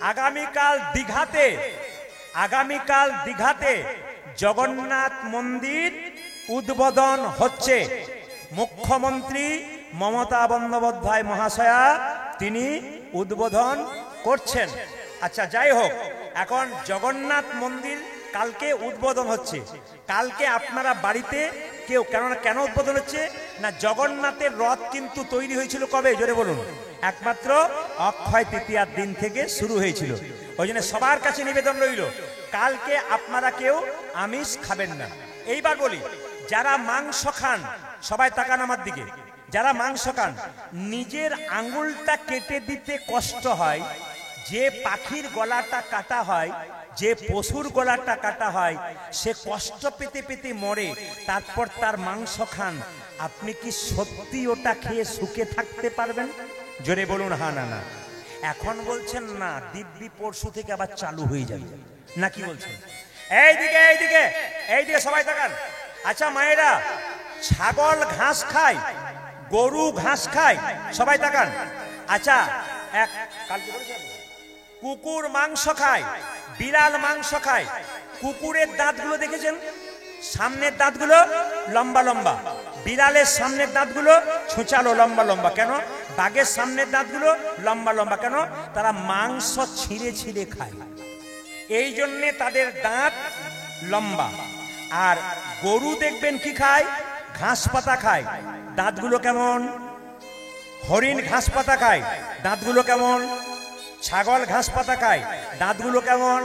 আগামীকাল দীঘাতে জগন্নাথ মন্দির উদ্বোধন হচ্ছে। মুখ্যমন্ত্রী মমতা বন্দ্যোপাধ্যায় মহাশয়া তিনি উদ্বোধন করছেন। আচ্ছা, যাই হোক, এখন জগন্নাথ মন্দির কালকে উদ্বোধন হচ্ছে। কালকে আপনারা বাড়িতে কেউ কেন উদ্বোধন হচ্ছে না, জগন্নাথের রথ কিন্তু তৈরি হয়েছিল কবে জোরে বলুন? একমাত্র অক্ষয় তৃতীয়ার দিন থেকে শুরু হয়েছিল। ওই জন্য সবার কাছে নিবেদন রইল, কালকে আপনারা কেউ আমিষ খাবেন না। এইবার বলি, যারা মাংস খান সবাই তাকান আমার দিকে, যারা মাংস খান নিজের আঙুলটা কেটে দিতে কষ্ট হয়, যে পাখির গলাটা কাটা হয়, যে পশুর গলাটা কাটা হয়, সে কষ্ট পেতে পেতে মরে, তারপর তার মাংস খান, আপনি কি সত্যি ওটা খেয়ে সুখে থাকতে পারবেন? জোরে বলুন হ্যাঁ না না। এখন বলছেন না, দিব্যি পরশু থেকে আবার চালু হয়ে যাবে, নাকি বলছেন? এইদিকে এইদিকে এইদিকে সবাই তাকান। আচ্ছা মায়েরা, ছাগল ঘাস খায়, গরু ঘাস খায়, সবাই তাকান। আচ্ছা, কুকুর মাংস খায়, বিড়াল মাংস খায়। কুকুরের দাঁতগুলো দেখেছেন? সামনের দাঁতগুলো লম্বা লম্বা, বিড়ালের সামনের দাঁতগুলো ছোঁচালো লম্বা লম্বা। কেন? বাঘের সামনের দাঁতগুলো লম্বা লম্বা। কেন? তারা মাংস ছিঁড়ে ছিঁড়ে খায়, এই জন্যে তাদের দাঁত লম্বা। আর গরু দেখবেন কি খায়? ঘাস পাতা খায়, দাঁতগুলো কেমন? হরিণ ঘাস পাতা খায়, দাঁতগুলো কেমন? ছাগল ঘাস পাতা খায়, দাঁতগুলো কেমন?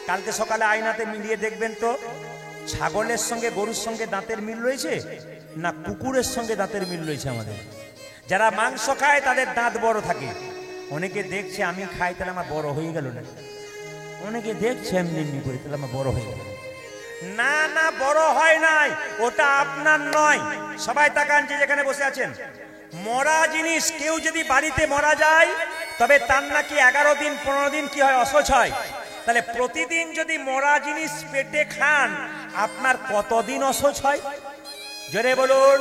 কালকে সকালে আয়নাতে মিলিয়ে দেখবেন তো, ছাগলের সঙ্গে গরুর সঙ্গে দাঁতের মিল রয়েছে না কুকুরের সঙ্গে দাঁতের মিল রয়েছে? আমাদের যারা মাংস খায় তাদের দাঁত বড় থাকে। অনেকে দেখছে আমি খাই, তাহলে আমার বড় হয়ে গেল না। অনেকে দেখছে আমি এমনি করি, তাহলে আমার বড় হয়ে গেল না। না, বড় হয় নাই, ওটা আপনার নয়। সবাই তাকান যে যেখানে বসে আছেন। মরা জিনিস কেউ যদি বাড়িতে মারা যায়, তবে তার নাকি 11 দিন 15 দিন কি হয়, অসহ্য হয়। তাহলে প্রতিদিন যদি মরা জিনিস পেটে খান, আপনার কতদিন অসহ্য হয় জোরে বলুন?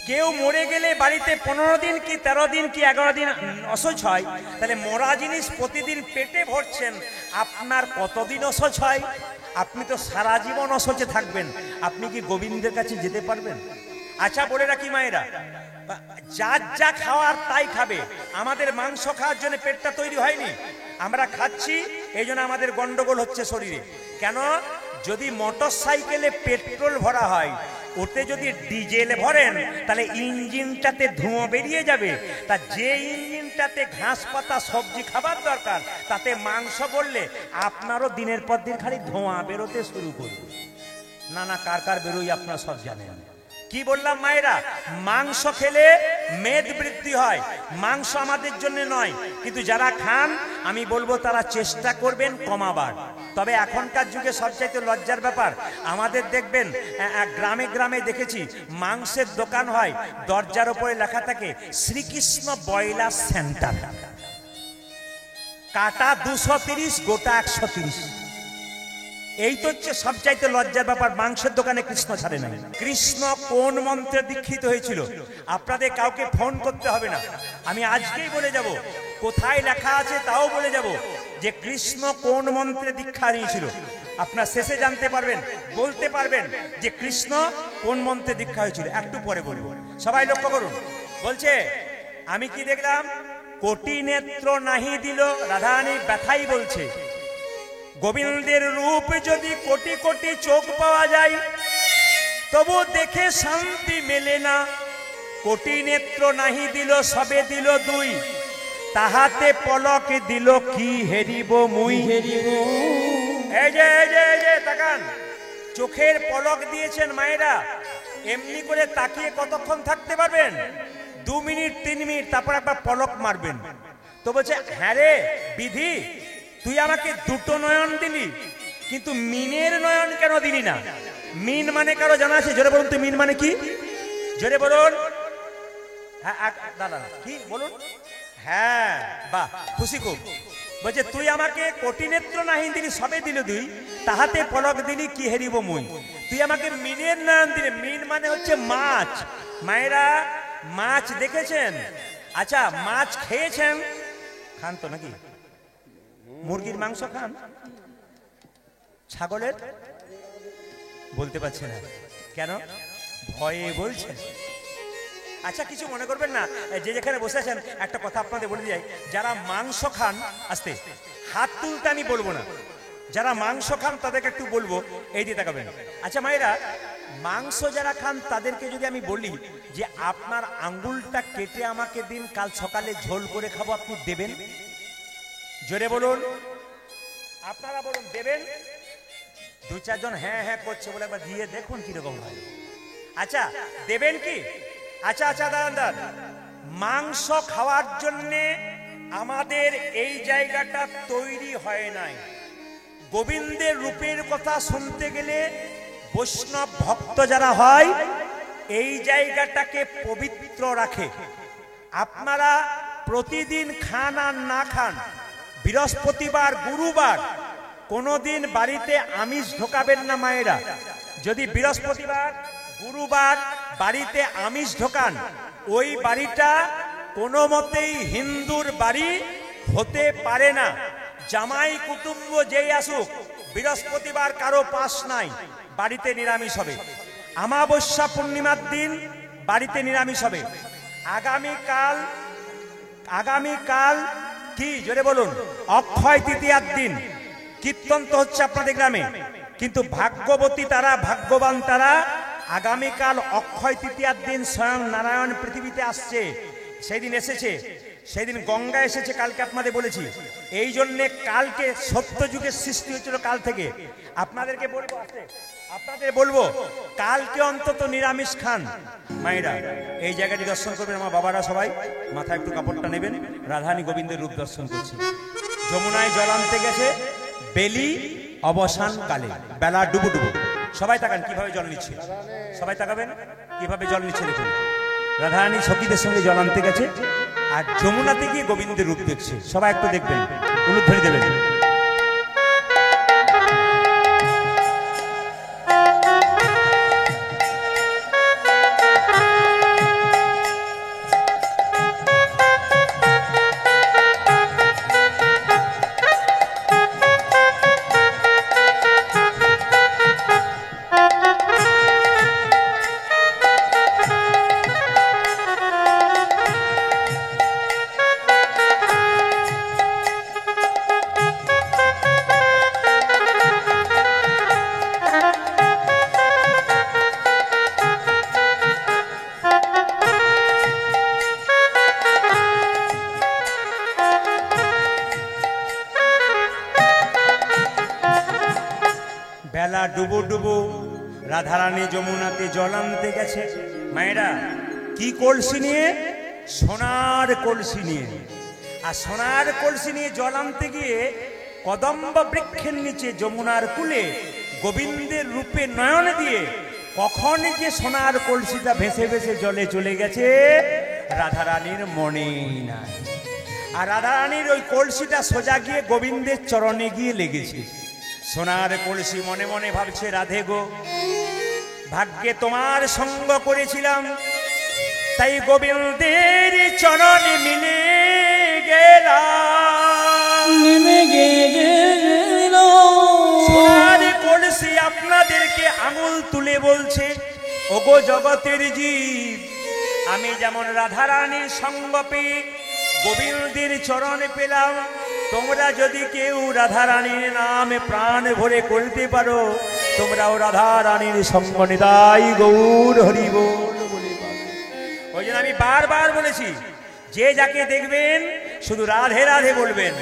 কেউ মরে গেলে বাড়িতে 15 দিন কি 13 দিন কি 11 দিন অসহ্য হয়, তাহলে মরা জিনিস প্রতিদিন পেটে ভরছেন, আপনার কতদিন অসহ্য হয়? আপনি তো সারা জীবন অসহ্যে থাকবেন। আপনি কি গোবিন্দের কাছে যেতে পারবেন? আচ্ছা বলে রাখি মায়েরা, যার যা খাওয়ার তাই খাবে। আমাদের মাংস খাওয়ার জন্য পেটটা তৈরি হয়নি, আমরা খাচ্ছি, এই জন্য আমাদের গন্ডগোল হচ্ছে শরীরে। কেন? যদি মোটর সাইকেলে পেট্রোল ভরা হয়, ওতে যদি ডিজেল ভরেন, তাহলে ইঞ্জিনটাতে ধোঁয়া বেরিয়ে যাবে। তা যে ইঞ্জিনটাতে ঘাস পাতা সবজি খাবার দরকার, তাতে মাংস বললে আপনারও দিনের পর দিন খালি ধোঁয়া বেরোতে শুরু করবে। না না, কার কার বেরোই আপনারা সব জানেন। কি বললাম মায়েরা? মাংস খেলে মেদ বৃদ্ধি হয়, মাংস আমাদের জন্য নয়। কিন্তু যারা খান, আমি বলবো তারা চেষ্টা করবেন কমাবার। তবে এখনকার যুগে সবচাইতে লজ্জার ব্যাপার, আমাদের দেখবেন গ্রামে গ্রামে দেখেছি মাংসের দোকান হয়, দরজার উপরে লেখা থাকে শ্রীকৃষ্ণ ব্রয়লার সেন্টার, কাটা 230, গোটা 130। এই তো হচ্ছে সবচাইতে লজ্জার ব্যাপার, মাংসের দোকানে কৃষ্ণ ছাড়ে নাই। কৃষ্ণ কোন মন্ত্রে দীক্ষিত হয়েছিল আপনাদের কাউকে ফোন করতে হবে না, আমি আজকেই বলে যাব। কোথায় লেখা আছে তাও বলে যাব যে কৃষ্ণ কোন মন্ত্রে দীক্ষা নিয়েছিল। আপনার শেষে জানতে পারবেন, বলতে পারবেন যে কৃষ্ণ কোন মন্ত্রে দীক্ষা হয়েছিল। একটু পরে বলবো, সবাই লক্ষ্য করুন। বলছে, আমি কি দেখলাম? কোটি নেত্র নাহি দিল, রাধারানী ব্যথাই বলছে, গোবিন্দের রূপ যদি কোটি কোটি চোখ পাওয়া যায়, তবু দেখে শান্তি মেলে না। কোটি নেত্র নাহি দিল, সবে দিল দুই, তাহাতে পলক দিল কি হেরিব মুই। এই যে তাকান, চোখের পলক দিয়েছেন মায়েরা, এমনি করে তাকিয়ে কতক্ষণ থাকতে পারবেন? 2 মিনিট 3 মিনিট, তারপর একবার পলক মারবেন। তো বলছে, হ্যাঁ রে বিধি, তুই আমাকে 2টো নয়ন দিলি, কিন্তু মিনের নয়ন কেন দিলি না? মিন মানে কারো জানা আছে? জোরে বলুন তো, মিন মানে কি? জোরে বলুন। হ্যাঁ দাদা, কি বলুন? হ্যাঁ, বাহ, খুশি খুব। বলছে, তুই আমাকে কোটি নেত্র নাহি দিলি, সবে দিল দুই, তাহাতে পলক দিলি কি হেরিব মুই। তুই আমাকে মিনের নয়ন দিলি। মিন মানে হচ্ছে মাছ। মায়েরা, মাছ দেখেছেন? আচ্ছা, মাছ খেয়েছেন? খান তো নাকি? মুরগির মাংস খান? ছাগলের? বলতে পারছে না কেন? ভয়ে বলছেন। আচ্ছা কিছু মনে করবেন না, যে যেখানে বসে আছেন একটা কথা আপনাদের বলে দিই, যারা মাংস খান, আস্তে হাত তুলতে আমি বলবো না, যারা মাংস খান তাদেরকে একটু বলবো এই দিয়ে তাকাবেন। আচ্ছা মায়েরা, মাংস যারা খান তাদেরকে যদি আমি বলি যে আপনার আঙ্গুলটা কেটে আমাকে দিন, কাল সকালে ঝোল করে খাবো, আপনি দেবেন? জোরে বলুন, আপনারা বলুন দেবেন? দু চারজন হ্যাঁ হ্যাঁ করছে, বলে একবার দিয়ে দেখুন কিরকম হয়। আচ্ছা দেবেন কি? আচ্ছা আচ্ছা দাঁড়ান, মাংস খাওয়ার জন্যে আমাদের এই জায়গাটা তৈরি হয় নাই। গোবিন্দের রূপের কথা শুনতে গেলে বৈষ্ণব ভক্ত যারা হয় এই জায়গাটাকে পবিত্র রাখে। আপনারা প্রতিদিন খান আর না খান, বৃহস্পতিবার গুরুবার কোনোদিন বাড়িতে আমিষ ঢোকাবেন না মায়েরা। যদি বৃহস্পতিবার গুরুবার বাড়িতে আমিষ ঢোকান, ওই বাড়িটা কোনো মতেই হিন্দুর বাড়ি হতে পারে না। জামাই কুটুম্ব যেই আসুক, বৃহস্পতিবার কারো পাস নাই, বাড়িতে নিরামিষ হবে। অমাবস্যা পূর্ণিমার দিন বাড়িতে নিরামিষ হবে। আগামীকাল কি জোরে বলুন, অক্ষয় তৃতীয়ার দিন কীর্তন তো হচ্ছে আপনাদের গ্রামে, কিন্তু ভাগ্যবতী তারা, ভাগ্যবান তারা, আগামীকাল অক্ষয় তৃতীয়ার দিন স্বয়ং নারায়ণ পৃথিবীতে আসছে। সেই দিন এসেছে, সেই দিন গঙ্গা এসেছে, কালকে আপনাদের বলেছি। এই জন্যে কালকে সত্যযুগের সৃষ্টি হয়েছিল কাল থেকে। আপনাদেরকে বলবো, আপনাদের বলবো কালকে অন্তত নিরামিষ খান মায়েরা। এই জায়গাটি দর্শন করবেন আমার বাবারা, সবাই মাথায় একটু কাপড়টা নেবেন। রাধারানী গোবিন্দের রূপ দর্শন করছি। যমুনায় জল আনতে গেছে বেলি অবসান কালে, বেলা ডুবু ডুবু। সবাই তাকান কিভাবে জল নিচ্ছে, সবাই তাকাবেন কিভাবে জল নিচ্ছে দেখুন। রাধারানী সখীদের সঙ্গে জল আনতে গেছে আর যমুনাতে গিয়ে গোবিন্দের রূপ দেখছে। সবাই একটু দেখবেন, উলুধ্বনি দেবেন। বেলা ডুবো ডুবো, রাধারানী যমুনাতে জল আনতে গেছে। মায়েরা কি কলসি নিয়ে? সোনার কলসি নিয়ে। আর সোনার কলসি নিয়ে জল আনতে গিয়ে কদম্ব বৃক্ষের নিচে যমুনার কূলে গোবিন্দের রূপে নয়ন দিয়ে কখন যে সোনার কলসিটা ভেসে ভেসে জলে চলে গেছে রাধারানীর মনেই নাই। আর রাধারানীর ওই কলসিটা সোজা গিয়ে গোবিন্দের চরণে গিয়ে লেগেছে। সোনার কলসি মনে মনে ভাবছে, রাধে গো, ভাগ্যে তোমার সঙ্গ করেছিলাম, তাই গোবিন্দের চরণে মিলে গেলাম। সোনার কলসি আপনাদেরকে আঙুল তুলে বলছে, ওগো জগতের জীব, আমি যেমন রাধারানীর সঙ্গ পেয়ে গোবিন্দের চরণে পেলাম, তোমরা যদি কেউ রাধারানীর নামে প্রাণ ভরে করতে পারো, তোমরাও রাধারানীর সঙ্গ নিতাই গৌর হরি বল বলে পাবে। ওই জন্য আমি বারবার বলেছি, যে যাকে দেখবেন শুধু রাধে রাধে বলবেন,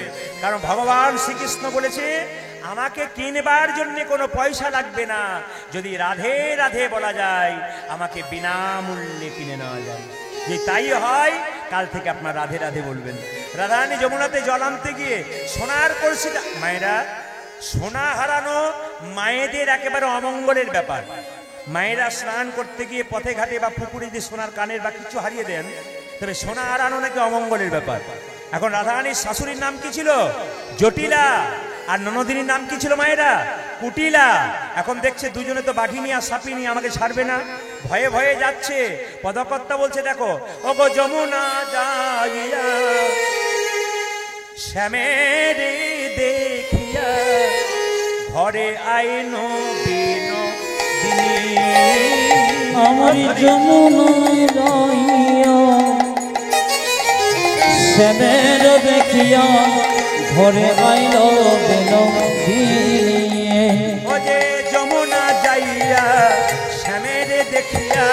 কারণ ভগবান শ্রীকৃষ্ণ বলেছে আমাকে কিনবার জন্য কোনো পয়সা লাগবে না, যদি রাধে রাধে বলা যায় আমাকে বিনামূল্যে কিনে নেওয়া যায়। যে তাই হয়, কাল থেকে আপনার রাধে রাধে বলবেন। রাধারানী যমুনাতে জল আনতে গিয়ে সোনার কলসিটা, মায়েরা সোনা হারানো মায়েদের একেবারে অমঙ্গলের ব্যাপার। মায়েরা স্নান করতে গিয়ে পথে ঘাটে বা পুকুরে যে সোনার কানের বা কিছু হারিয়ে দেন, তবে সোনা হারানো নাকি অমঙ্গলের ব্যাপার। এখন রাধারানীর শাশুড়ির নাম কি ছিল? জটিলা। আর ননদিনীর নাম কি ছিল মায়েরা? কুটিলা। এখন দেখছে দুজনে তো বাঘিনী আর সাপিনী, আমাকে ছাড়বে না, ভয়ে ভয়ে যাচ্ছে। পদকর্তা বলছে, দেখো ওগো যমুনা যাইয়া শ্যামের ঘরে আইন বিনোদিনী। আমার যমুনা যাইয়া শ্যামের দেখিয়া ঘরে আইল বিনোদিনী। ও যে যমুনা যাইয়া শ্যামের দেখিয়া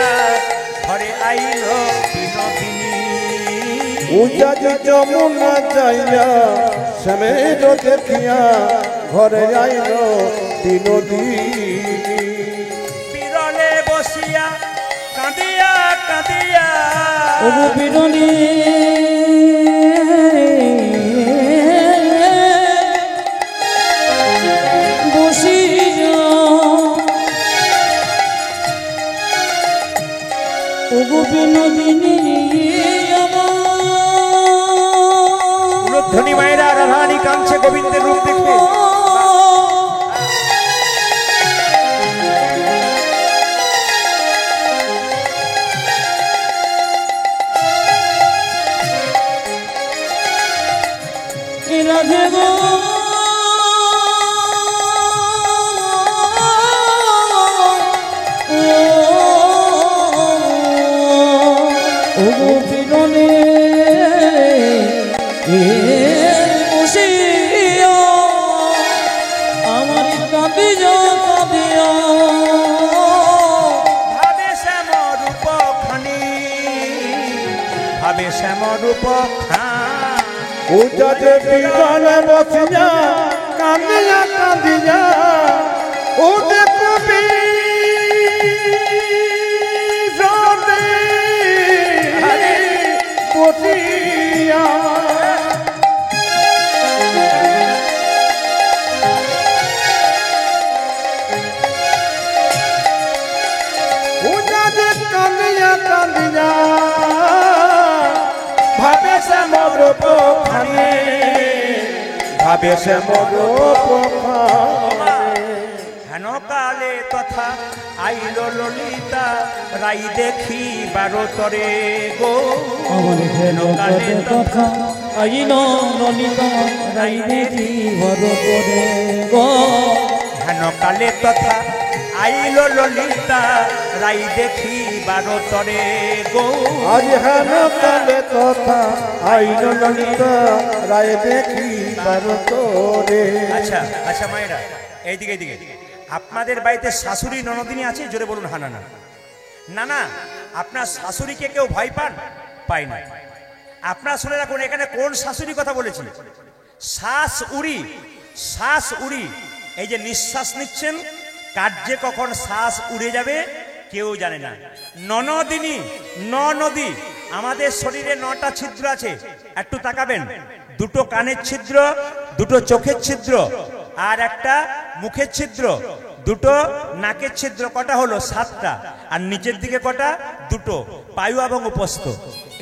ঘরে আইল বিনোদিনী। উজা যে যমুনা যাইয়া শ্যামের দেখিয়া ঘরে আইল বিনোদিনী। বিরলে বসিয়া কাঁদিয়া কাঁদিয়া ও বিনোদিনী বসিয়া ও বিনোদিনী ধনী মায়েরা রাধারানী কাঁদছে, গোবিন্দের রূপ দেখবে। রাধে গো ও বিনোদিনী বসিয়া আমার কাঁদিয়া কাঁদিয়া ভাবে শ্যাম রূপ খানি, ভাবে শ্যাম রূপ খান। উজা যে বিরলে বসিয়া কাঁদিয়া কাঁদিয়া ও দেখবি বসিয়া উজা যে কাঁদিয়া কাঁদিয়া ভাবে শ্যাম রূপ খানে, ভাবে শ্যাম রূপ হেন কালে তথা আইল ললিতা রাই দেখি বারতরে গো। আমার হেন কালে কথা আইন ললিতা রাই দেখি বড় করে গো। হেন কালে তথা আইল ললিতা রাই দেখি বারতরে গো। আজ হেন কালে কথা আইন ললিতা রায় দেখি বারতরে। আচ্ছা আচ্ছা মায়েরা, এইদিকে এইদিকে, আপনাদের বাড়িতে শাশুড়ি ননদিনী আছে? জোরে বলুন হা না না। না না, আপনার শাশুড়িকে কেউ ভয় পান? পাই না। আপনারা শুনে রাখুন, এখানে কোন শাশুড়ি কথা বলেছি? শ্বাস উড়ি, শ্বাস উড়ি। এই যে নিঃশ্বাস নিচ্ছেন, কার্যে কখন শ্বাস উড়ে যাবে কেউ জানে না। ননদিনী, নদী। আমাদের শরীরে 9টা ছিদ্র আছে, একটু তাকাবেন। 2টো কানের ছিদ্র, 2টো চোখের ছিদ্র, আর একটা মুখের ছিদ্র, 2টো নাকের ছিদ্র। কটা হলো? 7টা। আর নিচের দিকে কটা? 2টো, পায়ু এবং উপস্থ।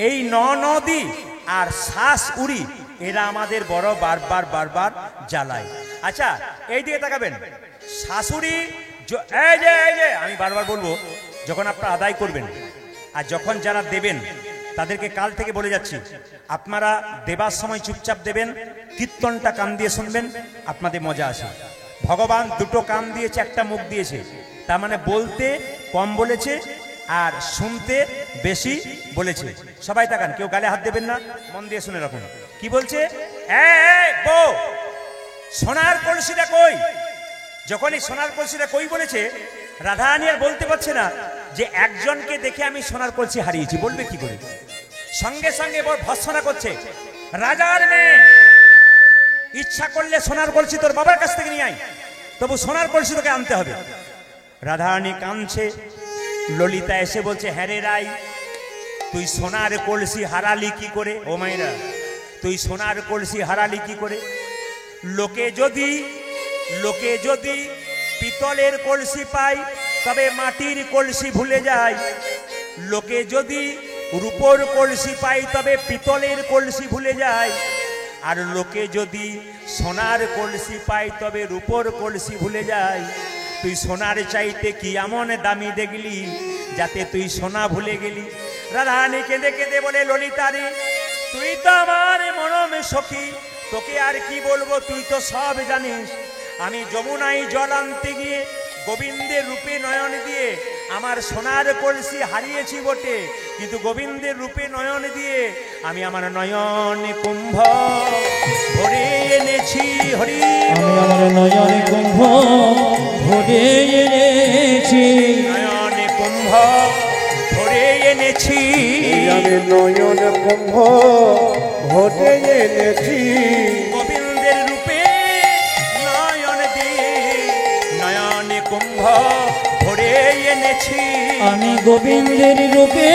এই নদী আর শ্বাস উড়ি, এরা আমাদের বড় বারবার বারবার জ্বালায়। আচ্ছা এই দিকে তাকাবেন। শাশুড়ি, এই যে আমি বারবার বলবো, যখন আপনারা আদায় করবেন আর যখন যারা দেবেন, তাদেরকে কাল থেকে বলে যাচ্ছি, আপনারা দেবার সময় চুপচাপ দেবেন, কীর্তনটা কান দিয়ে শুনবেন, আপনাদের মজা আসে। ভগবান 2টো কান দিয়েছে, একটা মুখ দিয়েছে, তার মানে বলতে কম বলেছে আর শুনতে বেশি বলেছে। সবাই তাকান, কেউ গালে হাত দেবেন না, মন দিয়ে শুনে রাখুন কি বলছে। এই বউ, সোনার কলসিটা কই? যখন এই সোনার কলসিটা কই বলেছে, রাধারানী আর বলতে পারছে না যে একজনকে দেখে আমি সোনার কলসি হারিয়েছি, বলবে কি করে? সঙ্গে সঙ্গে ভর্ৎসনা করছে, রাজার মেয়ে, ইচ্ছা করলে সোনার কলসি তোর বাবার কাছ থেকে নিয়ে আয়, তবু সোনার কলসি তোকে আনতে হবে। রাধারানী কাঁদছে। ললিতা এসে বলছে, হ্যাঁ রে রাই, তুই সোনার কলসি হারালি কি করে? ও মাইরা, তুই সোনার কলসি হারালি কি করে? লোকে যদি পিতলের কলসি পায় তবে মাটির কলসি ভুলে যায়। লোকে যদি রূপোর কলসি পায় তবে পিতলের কলসি ভুলে যায়। আর লোকে যদি সোনার কলসি পায় তবে রূপোর কলসি ভুলে যায়। তুই সোনার চাইতে কি এমন দামি দেখলি যাতে তুই সোনা ভুলে গেলি? রাধারানী কেঁদে কেঁদে বলে, ললিতারি, তুই তো আমার মনমে সখী, তোকে আর কি বলবো, তুই তো সব জানিস। আমি যমুনায় জল আনতে গিয়ে গোবিন্দের রূপে নয়ন দিয়ে আমার সোনার কলসি হারিয়েছি বটে, কিন্তু গোবিন্দের রূপে নয়ন দিয়ে আমি আমার নয়ন কুম্ভ ভরে এনেছি হরি। আমি আমার নয়নে কুম্ভ ভরে এনেছি, নয়নে কুম্ভ ভরে এনেছি, আমি নয়ন কুম্ভ ভরে এনেছি, গোবিন্দের রূপে নয়ন দিয়ে নয়নে কুম্ভ ভরে এনেছি। আমি গোবিন্দের রূপে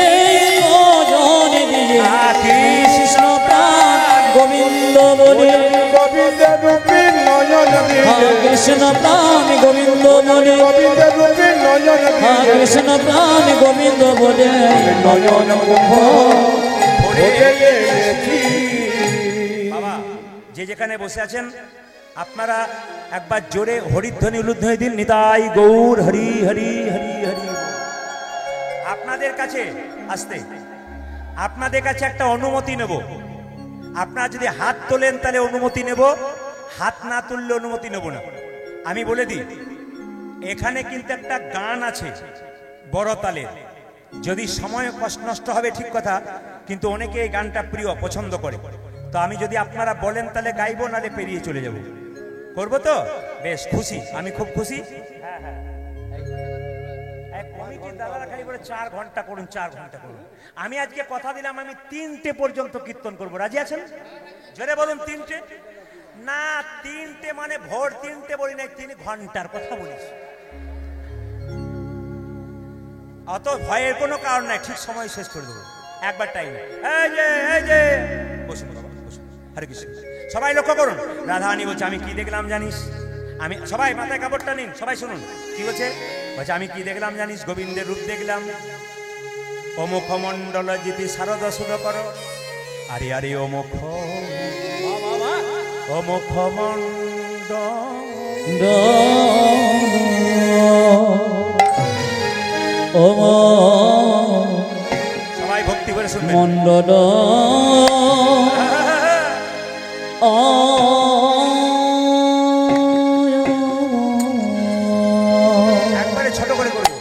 নয়ন দিয়ে কৃষ্ণ প্রাণ গোবিন্দ বলে, গোবিন্দের রূপে নয়ন দিয়ে, কৃষ্ণ প্রাণ গোবিন্দ বলে, গোবিন্দের রূপে নয়ন দিয়ে, কৃষ্ণ প্রাণ গোবিন্দ বলে, নয়ন কুম্ভ ভরে এনেছি। বাবা যে যেখানে বসে আছেন আপনারা একবার জোরে হরিধ্বনি উলুধ্বনি দিন, নিতাই গৌর হরি হরি হরি হরি। আপনাদের কাছে আসতে আপনাদের কাছে একটা অনুমতি নেব। আপনারা যদি হাত তোলেন তাহলে অনুমতি নেব, হাত না তুললে অনুমতি নেব না। আমি বলে দিই, এখানে কিন্তু একটা গান আছে বড় তালের, যদি সময় কষ্ট নষ্ট হবে ঠিক কথা, কিন্তু অনেকে এই গানটা প্রিয় পছন্দ করে। তো আমি যদি আপনারা বলেন তাহলে গাইবো, নালে পেরিয়ে চলে যাব। করবো তো? বেশ খুশি, আমি খুব খুশি। কমিটির দাদারা খালি বলে 4 ঘন্টা করুন, 4 ঘন্টা করুন। আমি আজকে কথা দিলাম আমি 3টে পর্যন্ত কীর্তন করবো। রাজি আছেন? জোরে বলুন 3টে। না 3টে মানে ভোর 3টে বলি না, 3 ঘন্টার কথা বলিস। অত ভয়ের কোনো কারণ নাই, ঠিক সময় শেষ করে দেবো একবার টাইম। এই যে বসুন বাবা, বসুন। হরে কৃষ্ণ। সবাই লক্ষ্য করুন, রাধারানী বলছে আমি কি দেখলাম জানিস? আমি সবাই মাথায় কাপড়টা নিন, সবাই শুনুন কি বলছে। বলছে আমি কি দেখলাম জানিস? গোবিন্দের রূপ দেখলাম। ও মুখমণ্ডল জিতি শারদ সুদ কর, আরে আরে ও মুখ, ও মুখমণ্ডল, সবাই ভক্তি করে শুনবেন। মন্ডল একবারে ছোট করে করবো,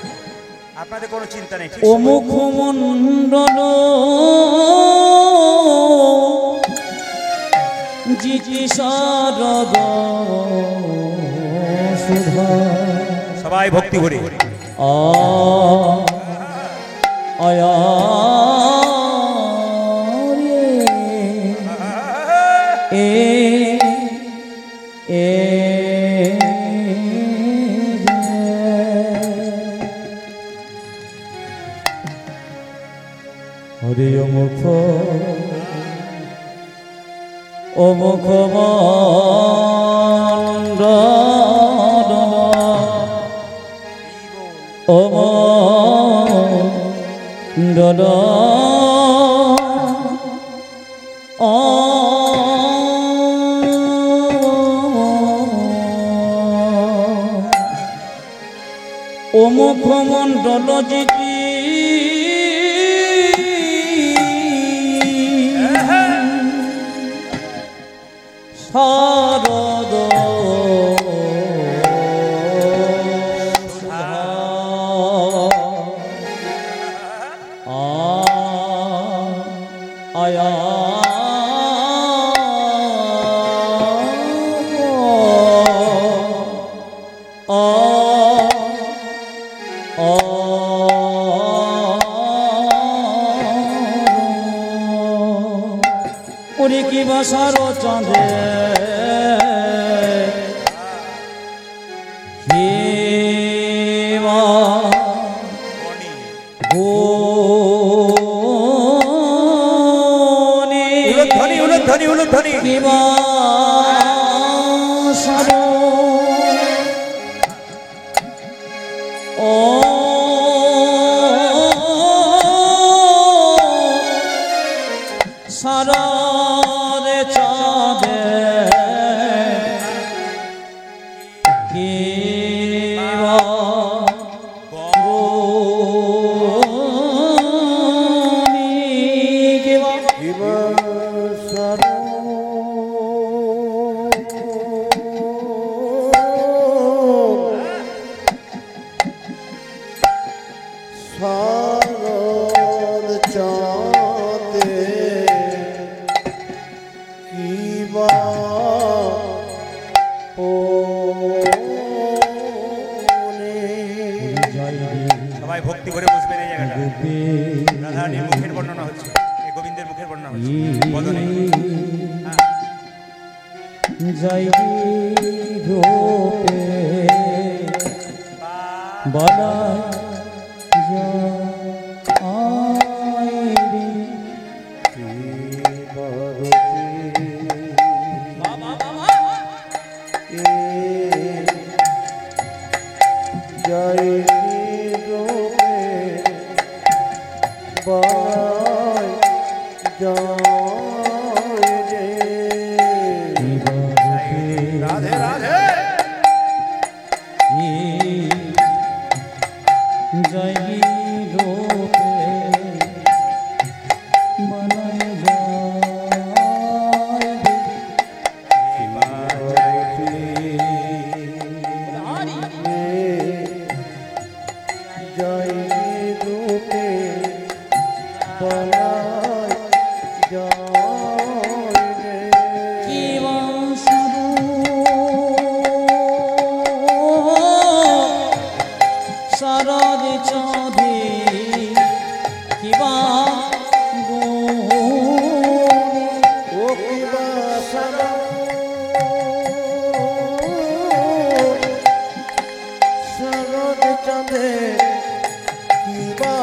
আপনাদের কোনো চিন্তা নেই। ও মুখমণ্ডল জিতি শারদ সুধা, সবাই ভক্তি করে আয়া হরে মুখ ও মুখমণ্ডল ও মণ্ডল ও মুখমণ্ডল জিতি শারদ আয়া ওরে কি বাসার চাঁদে যাই রূপে বানায় রাধে রাধে যাই রূপে বানায় জয় রূপে বলাই জয় রে শারদ চাঁদে কিবা ও কিবা সারা শরৎ চাঁদে কিবা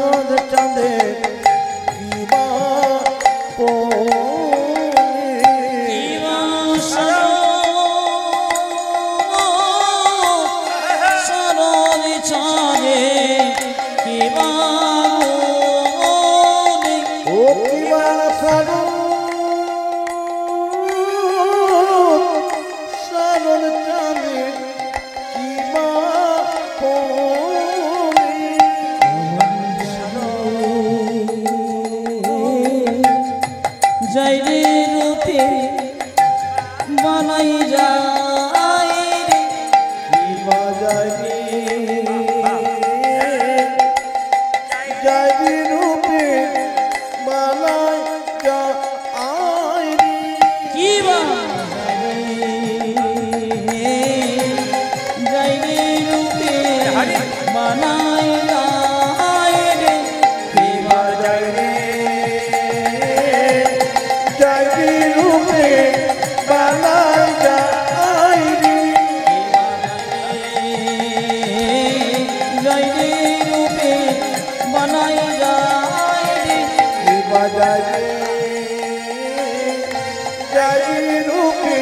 শরৎ চাঁদে কিবা শারদ চাঁদে কিবা ও কিবা সারা শরৎ চাঁদে কিবা যাই রূপে বানাই যায় রে কিবা যায় জয় রূপে বালাই যায় কিবা যাই রূপে বানাই যায় রে কিবা যায় জয় রূপে বালাই যায় যাই রূপে বানাই যায় রে কিবা যায় জয় রূপে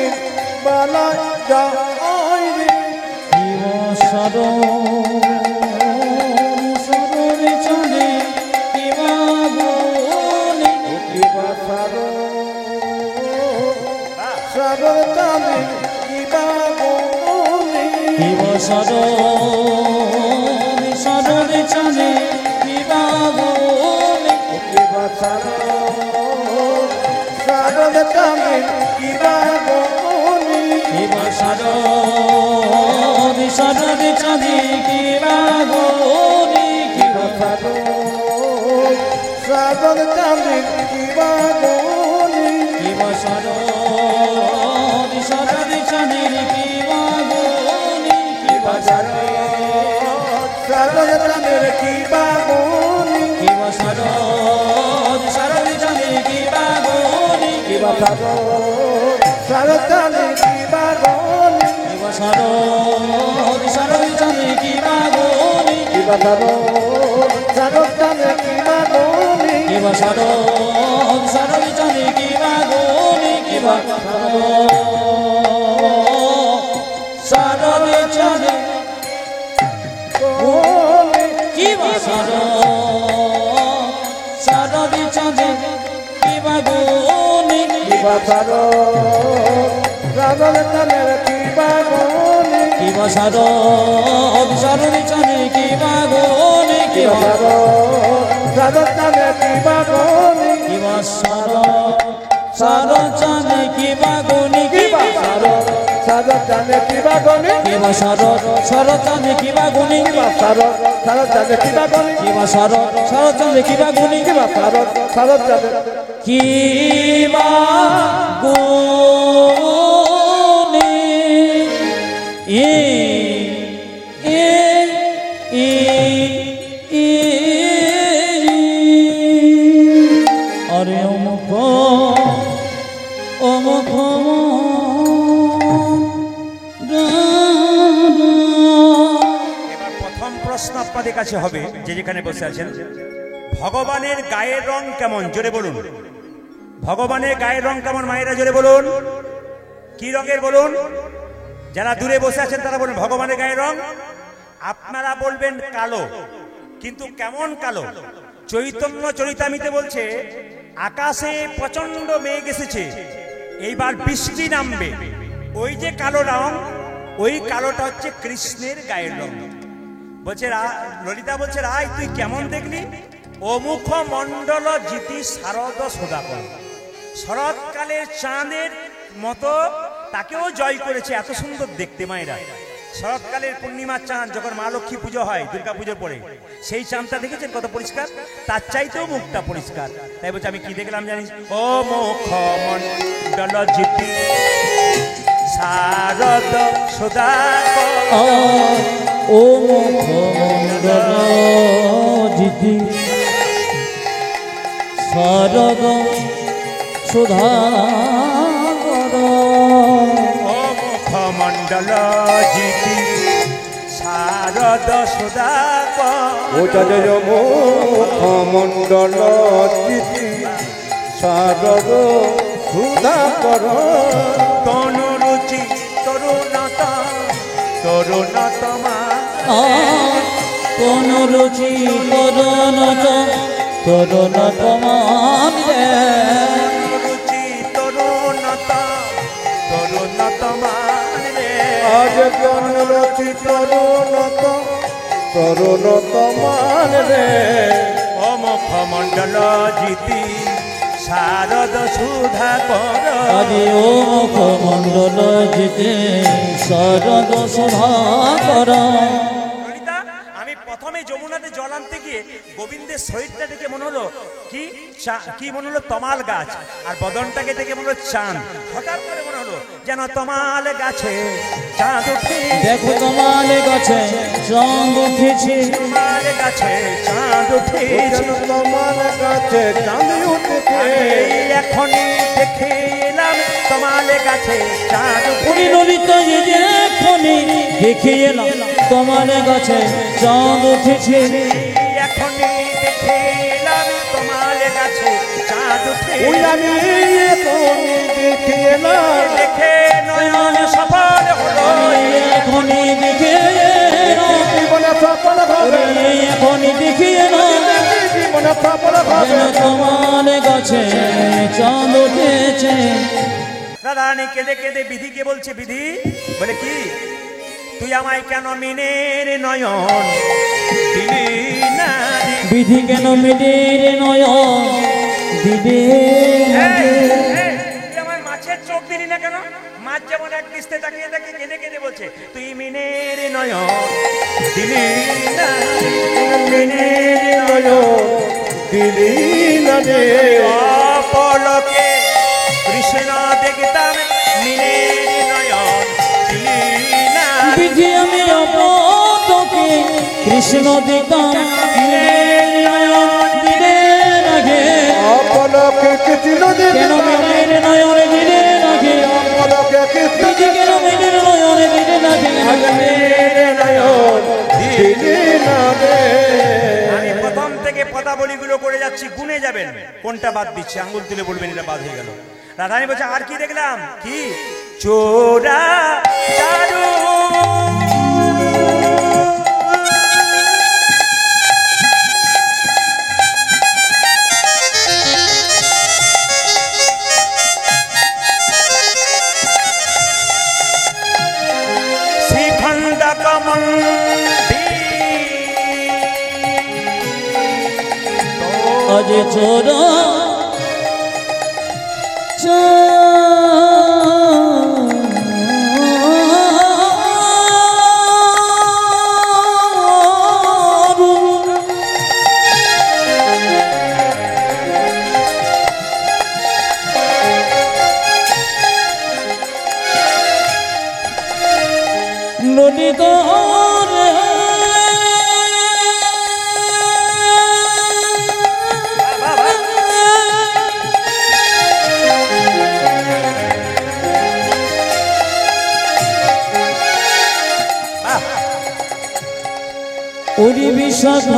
বালাই যায় কিবা সরণ চলে কিবা গুণে কিবা সারতালে কিবা কিবা সরণ চলে কিবা গুণে কিবা সারতালে কিবা কিবা সরণ চলে কিবা গুণে কিবা সারতালে কিবা কিবা সরণ চলে কিবা গুণে কিবা সারতালে কিবা কিবা সরণ চলে কিবা গুণে কিবা সারতালে কিবা কিবা সরণ চলে কিবা গুণে কিবা সারতালে কিবা কিবা সরণ চলে কিবা গুণে কিবা সরণ চলে কিবা সরণ চলে কিবা গুণে কিবা সারতালে কিবা কিবা সরণ চলে কিবা গুণে কিবা সারতালে কিবা কিবা সরণ চলে কিবা গুণে কিবা সারতালে কিবা কিবা সরণ চলে কিবা গুণে কিবা শরৎ চাঁদে কিবা গুণী কিবা শরৎচন্দ্রে কিবা গুণী কিবা শরৎ চাঁদে কিবা গুণী এ এ এ এ আরে অমুখ অমুখ এবার প্রথম প্রশ্ন আপনাদের কাছে হবে, যে যেখানে বসে আছেন, ভগবানের গায়ের রং কেমন? জোরে বলুন। ভগবানের গায়ের রং কেমন? মায়েরা জোরে বলুন। কি রঙের বলুন? যারা দূরে বসে আছেন তারা বলুন ভগবানের গায়ের রং। আপনারা বলবেন কালো, কিন্তু কেমন কালো? চৈতন্য চরিতামিতে বলছে আকাশে প্রচন্ড মেঘ এসেছে, এইবার বৃষ্টি নামবে। ওই যে কালো রং, ওই কালোটা হচ্ছে কৃষ্ণের গায়ের রং। বলছে ললিতা বলছে, রায় তুই কেমন দেখলি? অমুখ মণ্ডল জিতি শারদ সদাকর, শরৎকালের চাঁদের মতো তাকেও জয় করেছে। এত সুন্দর দেখতে মায়েরা। শরৎকালের পূর্ণিমার চাঁদ যখন মা লক্ষ্মী পুজো হয় দুর্গা পুজোর পরে, সেই চাঁদটা দেখেছেন কত পরিষ্কার? তার চাইতেও মুখটা পরিষ্কার। তাই বলছে আমি কি দেখলাম জানিস? ও মুখ মণ্ডল জিতি শারদ সদাকর। ও মুখমণ্ডল জিতি শারদ সুধাকর। ও মুখমণ্ডল জিতি শারদ সদাকর। ও জয় মুখমণ্ডল জিতি শারদ সুধাকর। তনু রুচি তরুণতা তরুণতমা। কোন রুচি তরুণতমান রে। রুচি তরুণতা তরুণতমান রে। আজ কোন রুচি তরুণতমান রে। ও মুখমণ্ডল জিতি শারদ সুধাকর। আরে ও মুখমণ্ডল জিতে শারদ সুধাকর। ললিতা, আমি প্রথমে যমুনাতে জল আনতে গিয়ে গোবিন্দের শরীরটা দেখে মনে হলো কি মনে হলো? তমাল গাছ। আর বদনটাকে দেখে মনে হলো চাঁদ। হঠাৎ করে মনে হলো যেন তমাল গাছে চাঁদ উঠে। দেখো তমাল গাছে চাঁদ উঠেছে। তমাল গাছে চাঁদ উঠেছে। তমাল গাছে চাঁদ উঠেছে। এখনই দেখে এলাম তমাল গাছে চাঁদ উনি উঠেছে। ললিত এখনই দেখে এলাম তমাল গাছে চাঁদ উঠেছে। এখনই দেখে এলাম তমাল গাছে চাঁদ উঠেছে। ওই আমি এখনই দেখে এলাম। দেখে নয়ন সফল হলো। এখনই দেখে এলাম। জীবনে সফল হবে। এখনই দেখে এলাম জীবনে সফল হবে। যেন তমাল গাছে চাঁদ উঠেছে। রাধারানী কেঁদে কেঁদে বিধিকে বলছে, বিধি বলে কি, তুই আমায় কেন মিনের নয়ন দিলি না? বিধি কেন মিটির নয়ন দিবে? তুই আমার মাছের চোখ দিলি না কেন? মাছ যেমন এক দৃষ্টে তাকিয়ে তাকে কেঁদে কেঁদে বলছে, তুই মিনের নয়ন দিলি না? মিনের নয়ন দিলি না রে। অপলকে কৃষ্ণ দেখতাম মিনের নয়ন দিলি না? বিধি আমি অপতকে কৃষ্ণ দিতাম দিনের নয়ন দিলে নাগে। অপলকে কৃষ্ণ কেন মিনের নয়ন দিলে নাগে? অপলকে কৃষ্ণ বিধি কেন মিনের নয়ন দিলে নাগে? দিলি না রে। আমি প্রথম থেকে পদাবলীগুলো করে যাচ্ছি, গুনে যাবেন কোনটা বাদ দিচ্ছে, আঙ্গুল তুলে বলবেন এটা বাদ হয়ে গেল। রাধারানী বলছে আর কি দেখলাম? কি চোরা চারু শ্রীখণ্ড কমল আজ চোর ঘরে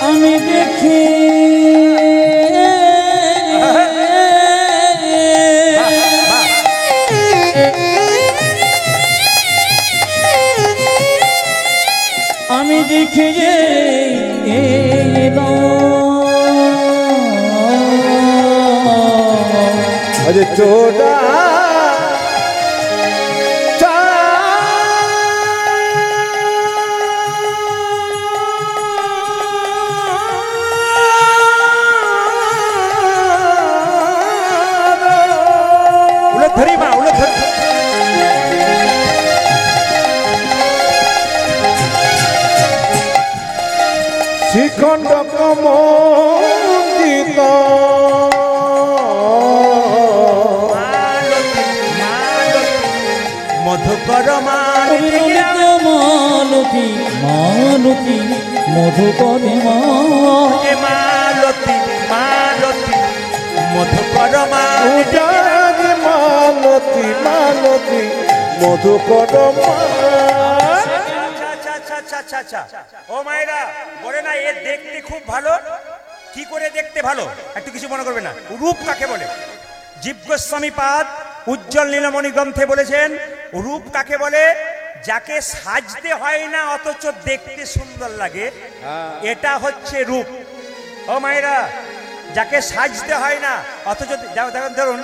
আমি দেখি আমি দেখি যে अरे चोड़ा उलट धरी मा उलट धरी शिखंड कमंडित মধুকর মালতী মালতী মধুকরে মালতী মালতী মধুকর উজানি মালতী মালতী মধুকর ও মায়েরা বলে না এ দেখতে খুব ভালো। কি করে দেখতে ভালো একটু কিছু মনে করবে না। রূপ কাকে বলে? জীব গোস্বামী পাদ উজ্জ্বল নীলমণি গ্রন্থে বলেছেন রূপ কাকে বলে? যাকে সাজতে হয় না অথচ দেখতে সুন্দর লাগে, এটা হচ্ছে রূপ। ও মায়েরা, যাকে সাজতে হয় না অথচ ধরুন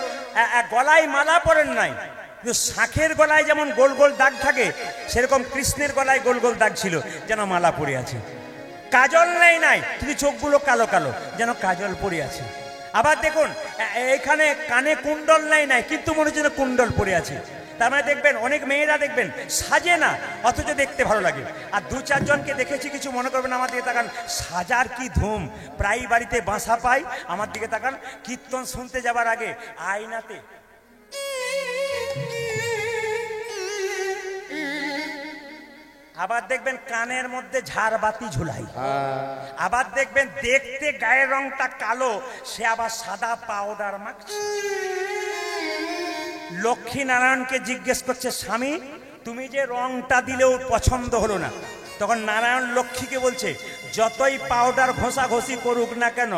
গলায় মালা পরেন নাই, কিন্তু শাঁখের গলায় যেমন গোল গোল দাগ থাকে, সেরকম কৃষ্ণের গলায় গোল গোল দাগ ছিল, যেন মালা পরে আছে। কাজল নাই কিন্তু চোখগুলো কালো কালো, যেন কাজল পরে আছে। আবার দেখুন এখানে কানে কুণ্ডল নাই কিন্তু মনে হচ্ছে কুণ্ডল পরে আছে। তার মানে দেখবেন অনেক মেয়েরা দেখবেন সাজে না অথচ দেখতে ভালো লাগে। আর দু চারজনকে দেখেছি, কিছু মনে করবেন, আমার দিকে তাকান, সাজার কি ধুম। প্রায় বাড়িতে বাসা পাই, আমার দিকে তাকান, কীর্তন শুনতে যাবার আগে আয়নাতে আবার দেখবেন কানের মধ্যে ঝাড়বাতি ঝুলাই, আবার দেখবেন দেখতে গায়ের রংটা কালো, সে আবার সাদা পাউডার মাখছে। লক্ষ্মী নারায়ণকে জিজ্ঞেস করছে, স্বামী তুমি যে রংটা দিলেও পছন্দ হলো না। তখন নারায়ণ লক্ষ্মীকে বলছে, যতই পাউডার ঘষাঘষি করুক না কেন,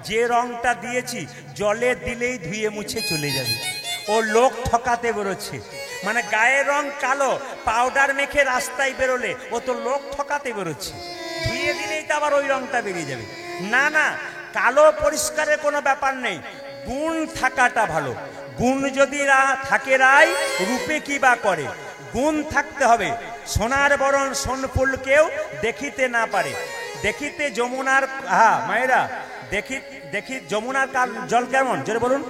যে রংটা দিয়েছি জলে দিলেই ধুয়ে মুছে চলে যাবে। ও লোক ঠকাতে বেরোচ্ছে, মানে গায়ের রং কালো, পাউডার মেখে রাস্তায় বেরোলে ও তো লোক ঠকাতে বেরোচ্ছে। ধুয়ে দিলেই তো আবার ওই রংটা বেরিয়ে যাবে। না, কালো পরিষ্কারের কোনো ব্যাপার নেই, গুণ থাকাটা ভালো। গুণ যদি থাকে রাই, রূপে কি বা করে? গুণ থাকতে হবে। সোনার বরণ সোনফুলকেও দেখিতে না পারে। দেখিতে যমুনার মায়েরা দেখি যমুনার জল কেমন, জোরে বলুন।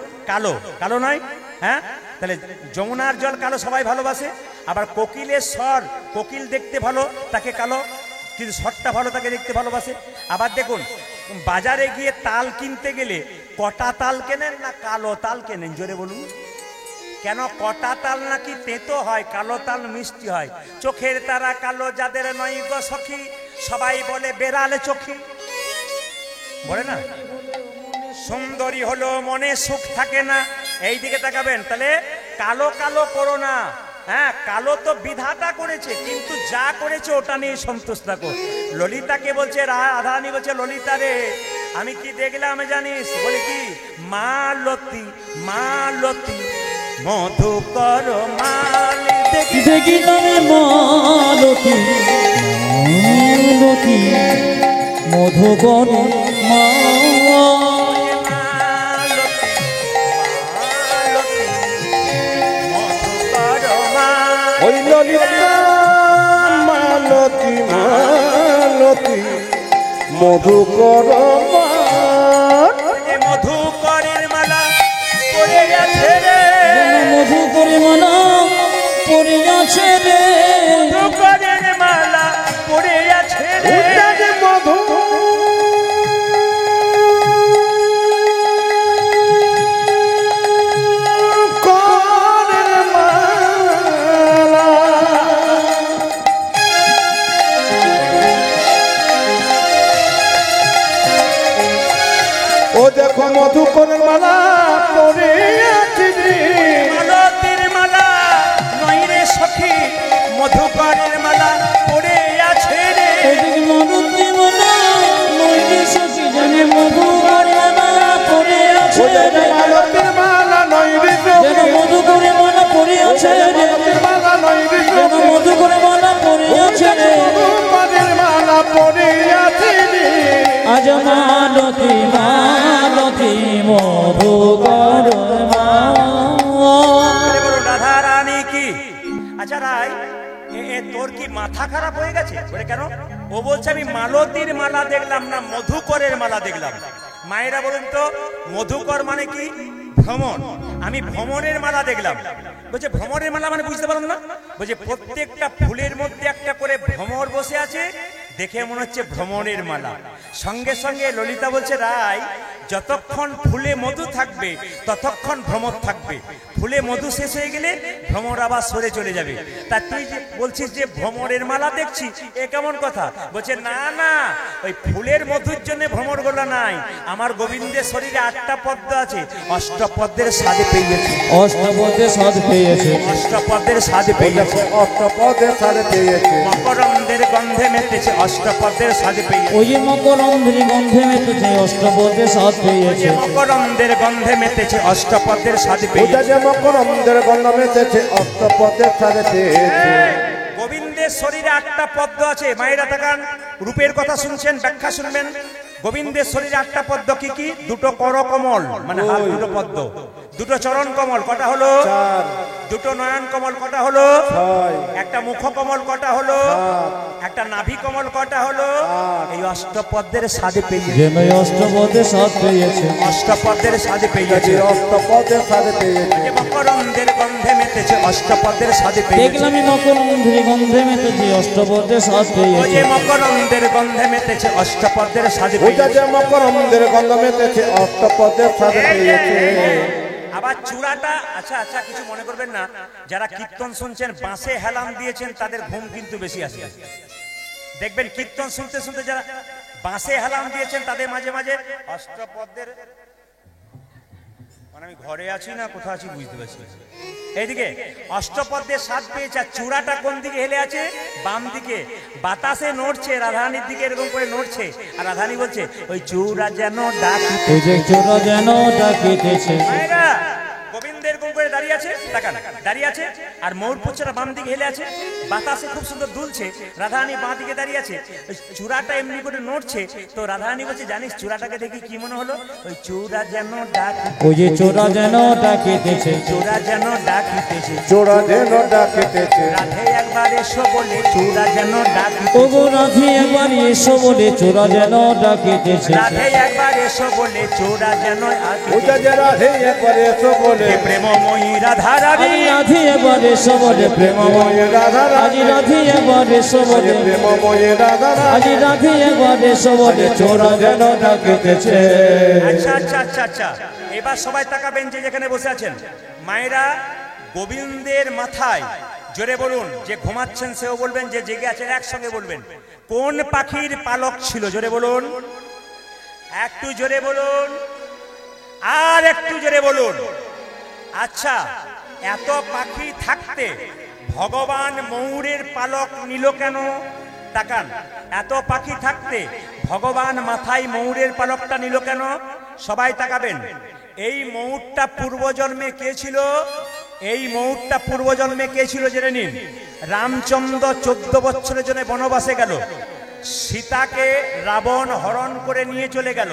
কালো নয়? হ্যাঁ, তাহলে যমুনার জল কালো সবাই ভালোবাসে। আবার কোকিলের স্বর, কোকিল দেখতে ভালো, তাকে কালো, কিন্তু স্বরটা ভালো, তাকে দেখতে ভালোবাসে। আবার দেখুন বাজারে গিয়ে তাল কিনতে গেলে কটা তাল কেনেন না কালো তাল কেনেন? জোরে বলুন। কেন? কটা তাল নাকি তেতো হয়, কালো তাল মিষ্টি হয়। চোখের তারা কালো যাদের নয় গো সখী, সবাই বলে বেড়ালে চোখী, বলে না? সুন্দরী হলো মনে সুখ থাকে না। এই দিকে তাকাবেন, তাহলে কালো কালো করো না। হ্যাঁ, কালো তো বিধাতা করেছে, কিন্তু যা করেছে ওটা নিয়ে সন্তুষ্ট থাকো। ললিতাকে বলছে, রাধারানী বলছে, ললিতা রে আমি কি দেখলাম জানিস? বলে কি? মালতী মালতী মধুকর মালি দেখি তবে মালতী মালতী মধুকরে ওই ললিতা মালতী মালতী মধুকর মধুকরের মালা পড়ে গেছে রে, মধুকরে মালা পড়ে গেছে রে, মধুকরের মালা পড়ে গেছে রে, মধু দেখো মধুকরের মালা পরে আছি রে। মালতীর মালা নয় রে সখী, মধুকরের মালা পড়ে আছে রে। ওদিকে মালতী মালা নয় রে সখী, যেন মধুকরের মালা পড়ে আছে ও যেন রে। মালতীর মালা নয় রে যেন সখী, মধুকরের মালা পড়ে আছে রে। মালতীর মালা নয় রে যেন সখী, মধুকরের মালা পড়ে ও আছে যেন রে। মধুকরের মালা পরে আছি রে। আজ মালতী মালতী মধুকর আরে বলো রাধা রানী কি? আচ্ছা রাই, তোর কি মাথা খারাপ হয়ে গেছে? বলে কেন? ও বলছে আমি মালতীর মালা দেখলাম না, মধুকরের মালা দেখলাম। মায়েরা বলুন তো, মধুকর মানে কি? ভ্রমণ। আমি ভ্রমণের মালা দেখলাম। বলছে ভ্রমণের মালা মানে বুঝতে পারলাম না। বলছে প্রত্যেকটা ফুলের মধ্যে একটা করে ভ্রমর বসে আছে, দেখে মনে হচ্ছে ভ্রমণের মালা। সঙ্গে সঙ্গে ললিতা বলছে রাই, যতক্ষণ ফুলে মধু থাকবে ততক্ষণ ভ্রমর থাকবে, ফুলে মধু শেষ হয়ে গেলে ভ্রমর আবার সরে চলে যাবে। তা তুই যে বলছিস যে ভ্রমরের মালা দেখছি, এ কেমন কথা? বলছে না না, ওই ফুলের মধুর জন্য ভ্রমর গোলা নাই। আমার গোবিন্দের শরীরে 8টা পদ্ম আছে, অষ্টপদ্মের স্বাদে পেয়েছে। অষ্টপদে সাধ পেয়েছে। অষ্টপদ্মের স্বাদে পেয়েছে। অষ্টপদে সারে পেয়েছে। মকরন্দের গন্ধে মেতেছে, অষ্টপদ্মের স্বাদে পেয়েছে। ওই যে মকরন্ধ্রী গন্ধে মেতেছে, অষ্টপদে সাধ পেয়েছে। মকরন্দের গন্ধে মেতেছে, অষ্টপদ্মের স্বাদে ওটা পেয়েছে। যে মকরন্দের গন্ধ মেতেছে, অষ্টপদে সারে পেয়েছে। গোবিন্দের শরীরে 8টা পদ্ম আছে। মায়েরা তাকান, রূপের কথা শুনছেন, ব্যাখ্যা শুনবেন। গোবিন্দের শরীরে 8টা পদ্ম কি কি? 2টো করকমল মানে হাত, 2টো পদ্ম, 2টো চরণ কমল, কটা হলো? 4, 2টো নয়ন কমল, কটা হলো? 6, একটা মুখ কমল, কটা হলো? একটা নাভি কমল, কটা হলো? এই অষ্টপদ্মের স্বাদে পেয়েছে। যেন অষ্টপদে সাধ পেয়েছে। অষ্টপদ্মের স্বাদে পেয়েছে। অষ্টপদে সারে পেয়েছে। যে মকরন্দের গন্ধে মেতেছে, অষ্টপদ্মের স্বাদে পেয়েছে। দেখলাম মকরন্ধ্রী গন্ধে মেতেছে, অষ্টপদে সাধ ও পেয়েছে। যে মকরন্দের গন্ধে মেতেছে, অষ্টপদ্মের স্বাদে ওটা পেয়েছে। যে মকরন্দের গন্ধ মেতেছে, অষ্টপদে সারে পেয়েছে। আবার চূড়াটা, আচ্ছা আচ্ছা কিছু মনে করবেন না, যারা কীর্তন শুনছেন বাঁশে হেলান দিয়েছেন তাদের ঘুম কিন্তু বেশি আসে। দেখবেন কীর্তন শুনতে শুনতে যারা বাঁশে হেলান দিয়েছেন তাদের মাঝে মাঝে অষ্টপদ্মের, মানে আমি ঘরে আছি না কোথাও আছি বুঝতে পারছি। এইদিকে অষ্টপদ্মের স্বাদ পেয়েছে। আর চূড়াটা কোন দিকে হেলে আছে? বাম দিকে। বাতাসে নড়ছে, রাধারানীর দিকে এরকম করে নড়ছে। আর রাধারানী বলছে ওই চূড়া যেন ডাকি। ওই যে চোরা যেন ডাকিতেছে। মায়েরা, গোবিন্দ এরকম করে দাঁড়িয়ে আছে, তাকান দাঁড়িয়ে আছে, আর ময়ূর পুচ্ছটা বাম দিকে হেলে আছে, বাতাসে খুব সুন্দর দুলছে। রাধারানী বাঁ দিকে দাঁড়িয়ে আছে, ওই চূড়াটা এমনি করে নড়ছে। তো রাধারানী বলছে জানিস চূড়াটাকে দেখি কি মনে হলো? ওই চূড়া যেন ডাকি। ওই যে চোরা যেন ডাকিতেছে। চূড়া যেন ডাকিতেছে। চোরা যেন ডাকিতেছে। রাধে একবার এসো বলে চূড়া যেন ডাকি। ওগো রাধে একবার এসো বলে চোরা যেন ডাকিতেছে। রাধে একবার এসো বলে চূড়া যেন ওটা যে রাধে একবার এসো বলে। প্রেমময়ী রাধারানী। আজ রাধে একবার এসো বলে প্রেমময় রাধা আজ রাধে একবার এসো বলে। প্রেমময় রাধা আজ রাধে একবার এসো বলে চোরা যেন ডাকিতেছে। আচ্ছা আচ্ছা আচ্ছা আচ্ছা, এবার সবাই তাকাবেন যে যেখানে বসে আছেন। মায়েরা, গোবিন্দের মাথায় জোরে বলুন, যে ঘুমাচ্ছেন সেও বলবেন, যে জেগে আছেন একসঙ্গে বলবেন, কোন পাখির পালক ছিল? জোরে বলুন, একটু জোরে বলুন, আর একটু জোরে বলুন। আচ্ছা, এত পাখি থাকতে ভগবান ময়ূরের পালক নিল কেন? তাকান, এত পাখি থাকতে ভগবান মাথায় ময়ূরের পালকটা নিল কেন? সবাই তাকাবেন। এই ময়ূরটা পূর্বজন্মে কে ছিল? এই ময়ূরটা পূর্বজন্মে কে ছিল জেনে নিন। রামচন্দ্র 14 বছরের জন্য বনবাসে গেল। সীতাকে রাবণ হরণ করে নিয়ে চলে গেল।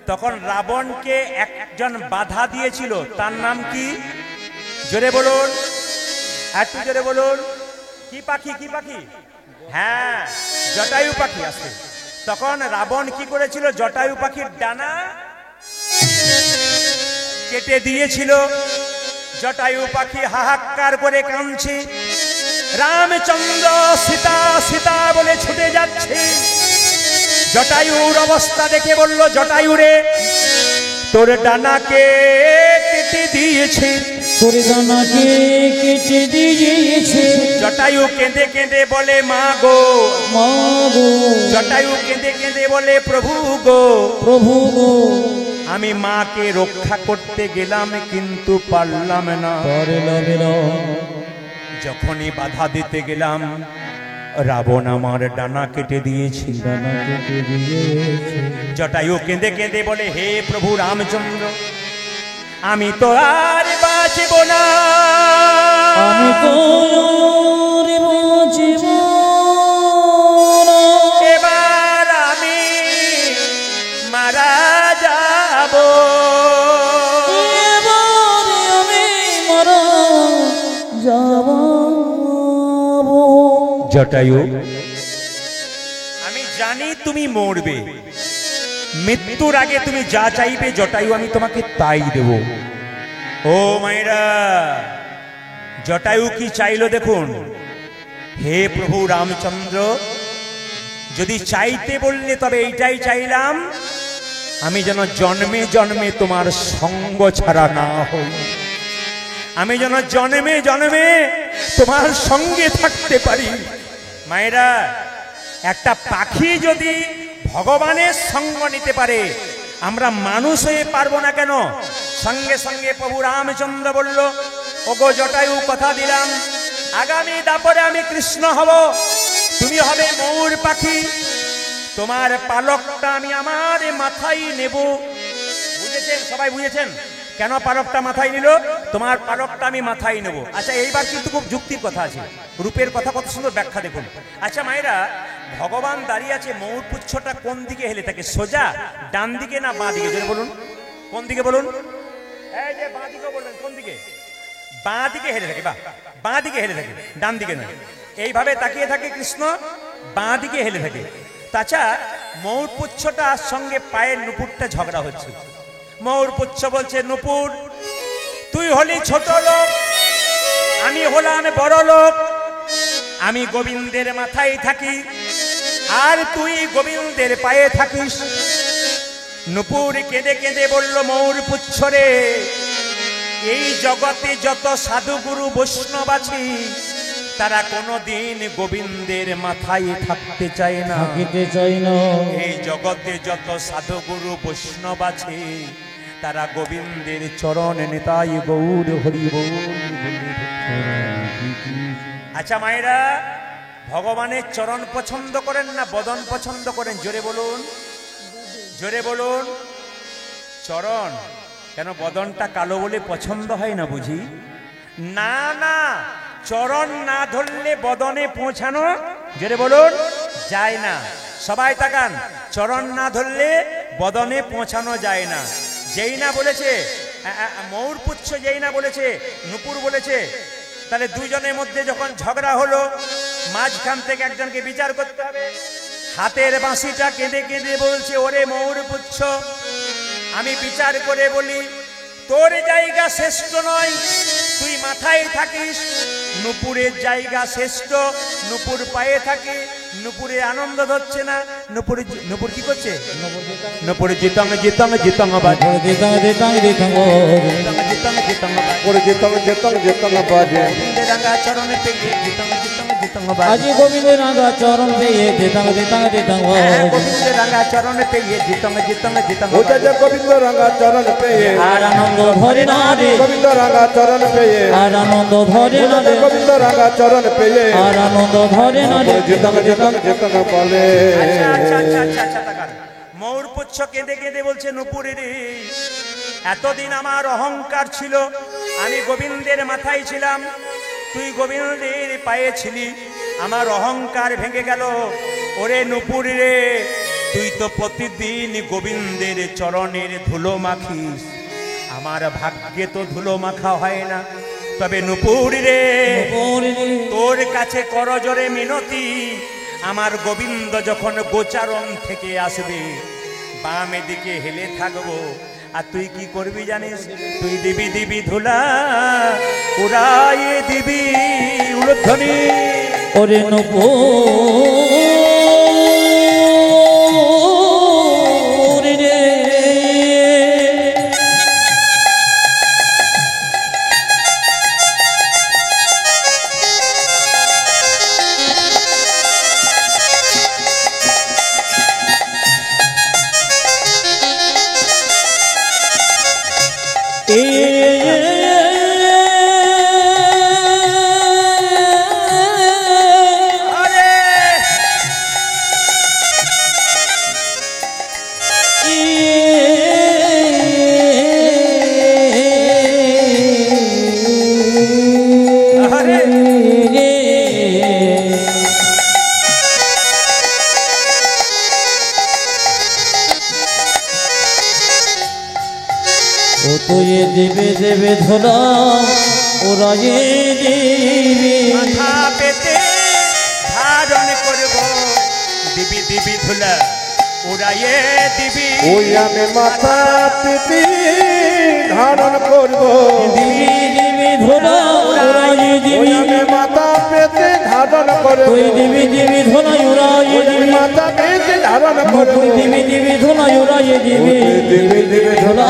তখন রাবণকে একজন বাধা দিয়েছিল, তার নাম কি? জোরে বলুন, একটু জোরে বলুন। কি পাখি? কি পাখি? হ্যাঁ, জটায়ু পাখি। আসছে। তখন রাবণ কি করেছিল? জটায়ু পাখির ডানা কেটে দিয়েছিল। জটায়ু পাখি হাহাকার করে কাঁদছে। রামচন্দ্র সীতা সীতা বলে ছুটে যাচ্ছে। জটায়ুর অবস্থা দেখে বলল, জটায়ু রে, তোর ডানাকে কেটে দিয়েছে। তোর ডানাকে কেটে দিয়েছে। জটায়ু কেঁদে কেঁদে বলে মা গো, মা গো। জটায়ু কেঁদে কেঁদে বলে প্রভু গো, প্রভু গো। আমি মাকে রক্ষা করতে গেলাম কিন্তু পারলাম না। যখনই বাধা দিতে গেলাম রাবণ আমার ডানা কেটে দিয়েছি। জটায়ু কেঁদে কেঁদে বলে, হে প্রভু রামচন্দ্র, আমি তো আর বাঁচব না, আমি তো আর বাঁচিব না। এবার আমি মারা যাব, এবার আমি মারা যাব। জটায়ু আমি জানি তুমি মরবে, মৃত্যুর আগে তুমি যা চাইবে জটায়ু আমি তোমাকে তাই দেব। ও মায়েরা, জটায়ু কি চাইলো দেখুন, হে প্রভু রামচন্দ্র, যদি চাইতে বললে তবে এইটাই চাইলাম, আমি যেন জন্মে জন্মে তোমার সঙ্গ ছাড়া না হই, আমি যেন জন্মে জন্মে তোমার সঙ্গে থাকতে পারি। মায়েরা, একটা পাখি যদি ভগবানের সঙ্গ নিতে পারে, আমরা মানুষ হয়ে পারবো না কেন? সঙ্গে সঙ্গে প্রভু রামচন্দ্র বলল, ওগো জটায়ু, কথা দিলাম আগামী দাপরে আমি কৃষ্ণ হব, তুমি হবে ময়ূর পাখি, তোমার পালকটা আমি আমার মাথায় নেব। বুঝেছেন? সবাই বুঝেছেন কেন পালকটা মাথায় নিল? তোমার পালকটা আমি মাথায় নেব। আচ্ছা, এইবার কিন্তু খুব যুক্তির কথা আছে, রূপের কথা কত সুন্দর ব্যাখ্যা দেখুন। আচ্ছা মায়েরা, ভগবান দাঁড়িয়ে আছে, ময়ূর পুচ্ছটা কোন দিকে হেলে থাকে? সোজা, ডান দিকে না বাঁ দিকে? জোরে বলুন, কোন দিকে বলুন? এই যে বাঁ দিকে বলবেন, কোন দিকে? বাঁ দিকে হেলে থাকে। বাহ, বাঁ দিকে হেলে থাকে, ডান দিকে নয়। এইভাবে তাকিয়ে থাকে কৃষ্ণ, বাঁ দিকে হেলে থাকে। তাছাড়া ময়ূর পুচ্ছটার সঙ্গে পায়ের নুপুরটা ঝগড়া হচ্ছে। ময়ূর পুচ্ছ বলছে, নুপুর তুই হলি ছোট লোক, আমি হলাম বড় লোক, আমি গোবিন্দের মাথায় থাকি আর তুই গোবিন্দের পায়ে থাকিস। নুপুর কেঁদে কেঁদে বলল, ময়ূর পুচ্ছ রে, এই জগতে যত সাধুগুরু বৈষ্ণব আছে তারা কোনোদিন গোবিন্দের মাথায় থাকতে চায় না, থাকিতে চাই না। এই জগতে যত সাধুগুরু বৈষ্ণব আছে তারা গোবিন্দের চরণ নিতাই গৌর হরি বল। আচ্ছা মায়েরা, ভগবানের চরণ পছন্দ করেন না বদন পছন্দ করেন? জোরে বলুন, জোরে বলুন। চরণ। কেন বদনটা কালো বলে পছন্দ হয় না বুঝি? না না, চরণ না ধরলে বদনে পৌঁছানো, জোরে বলুন, যায় না। সবাই তাকান, চরণ না ধরলে বদনে পৌঁছানো যায় না। যেই না বলেছে ময়ূর পুচ্ছ, যেই না বলেছে নুপুর বলেছে, তাহলে দুইজনের মধ্যে যখন ঝগড়া হলো, মাঝখান থেকে একজনকে বিচার করতে হবে। হাতের বাঁশিটা কেঁদে কেঁদে বলছে, ওরে ময়ূর পুচ্ছ, আমি বিচার করে বলি, তোর জায়গা শ্রেষ্ঠ নয়, তুই মাথায় থাকিস, নুপুরের জায়গা শ্রেষ্ঠ, নুপুর পায়ে থাকে, নুপুরে আনন্দ ধরছে না। নুপুর কি করছে? নুপুর জিতং জিতং জিতং বাজে, দিতাং দিতাং দিতাং জিতং জিতং ওরে যেতং যেতং যেতং বাজে, রাঙা চরণে পেয়ে জিতং জিতং জিতং বাজে, আজি গোবিন্দ রাঙা চরণ পেয়ে দিতাং দিতাং দিতাং গোবিন্দ রাঙা চরণে পেয়ে জিতং জিতং জিতং ও যা গোবিন্দ রাঙা চরণ পেয়ে, আর আনন্দ ধরে না রে, গোবিন্দ রাঙা চরণ পেয়ে, আর আনন্দ ধরে না রে, গোবিন্দ রাঙা চরণ পেয়ে, আর আনন্দ ধরে না রে। যেতং যেতং যেতং বলে। ময়ূর পুচ্ছ কেঁদে কেঁদে বলছে, নুপুরে রে, এতদিন আমার অহংকার ছিল, আমি গোবিন্দের মাথায় ছিলাম, তুই গোবিন্দের পায়ে ছিলি, আমার অহংকার ভেঙে গেল। ওরে নুপুর রে, তুই তো প্রতিদিন গোবিন্দের চরণের ধুলো মাখিস, আমার ভাগ্যে তো ধুলো মাখা হয় না। তবে নুপুর রে, তোর কাছে করজোরে মিনতি, আমার গোবিন্দ যখন গোচারণ থেকে আসবে, বামে দিকে হেলে থাকবো, আর তুই কি করবি জানিস? তুই দিবি দিবি ধুলা, উড়াইয়ে দিবি উলধ্বনি। ওরে নুপুর রে, ও তো এ দেবে দেবে ধরা ওরা এ দেবে মাথা পেতে ধারণ করব দিবি দিবি ধুলা উড়াইয়ে দিবি ওই আমি মাথা পেতে ধারণ করব দিবি দিবি ধরা ওরা এ ওই দিবি আমি মাথা পেতে ধারণ করব তুই দিবি দিবি ধরা ওরা এ ওই দিবি মাথা পেতে ধারণ করব তুই দিবি দিবি ধরা ওরা এ দিবি দিবি দিবি ধরা